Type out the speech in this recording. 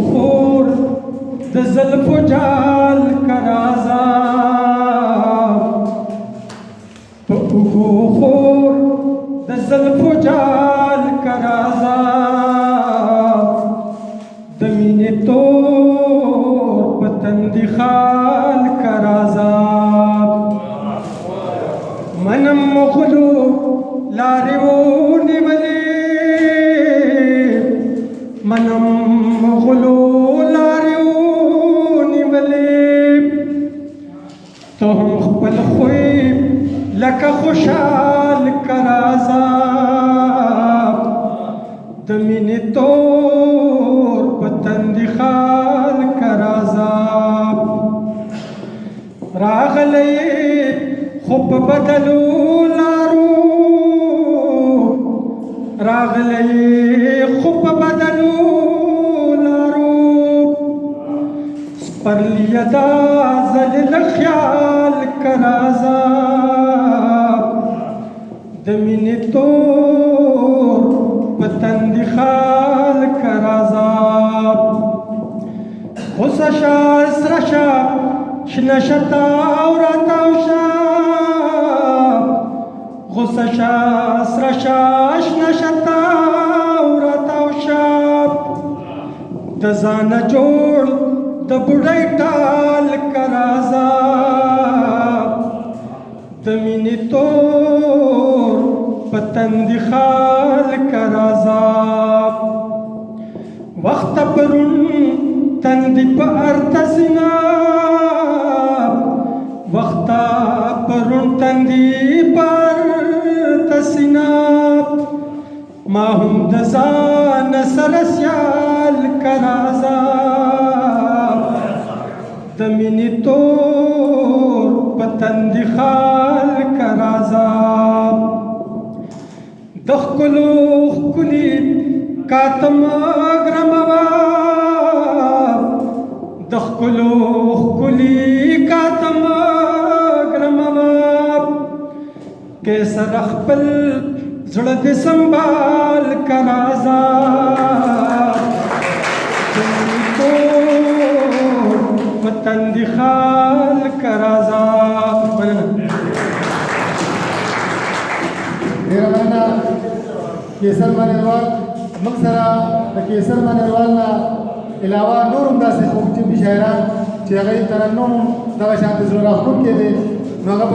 خور د زلفو جال کرازا په خور د زلفو جال کرازا د مینې تور په تندي خال کرازا منم مغلو لارې ونیولې منم مغلو لارې ونیولې ته هم خپل خوی لکه خوشحال کرازا د مینې تور په تندي خال کرازا راغلی خو په بدلو لارو راغلی خو په بدلو لارو سپرلیه دا زلل خیال کرازا د مینې تور په تندي خال کرازا غوسه شه سره شه شنه شه تاو راتاو شه غوسه شه سره شه شنه شه تاو راتاو شه د ځانه جوړ د بوډۍ ټال کرازا د مینې تور په تندي خال کرازا وخت پرون تندي په ارتسنا وخت پرون تندي پر تسنا ما هم د ځان سره سیال کرازا د مینې تور په تندي خال کرازا د ښکلو ښکلي کاتم ګرموا د ښکلو ښکلي کاتم ګرموا کیسر خپل زړه دې سنبال کرازا په تندي خال کرازا ډېره مننه کیسر مانیروال موږ سره د کیسر مانیروال نه علاوه نور هم داسې خوږ ټیپي شاعران چې هغه یې ترنم دغه شانې زړه راښکونکي دي نو هغه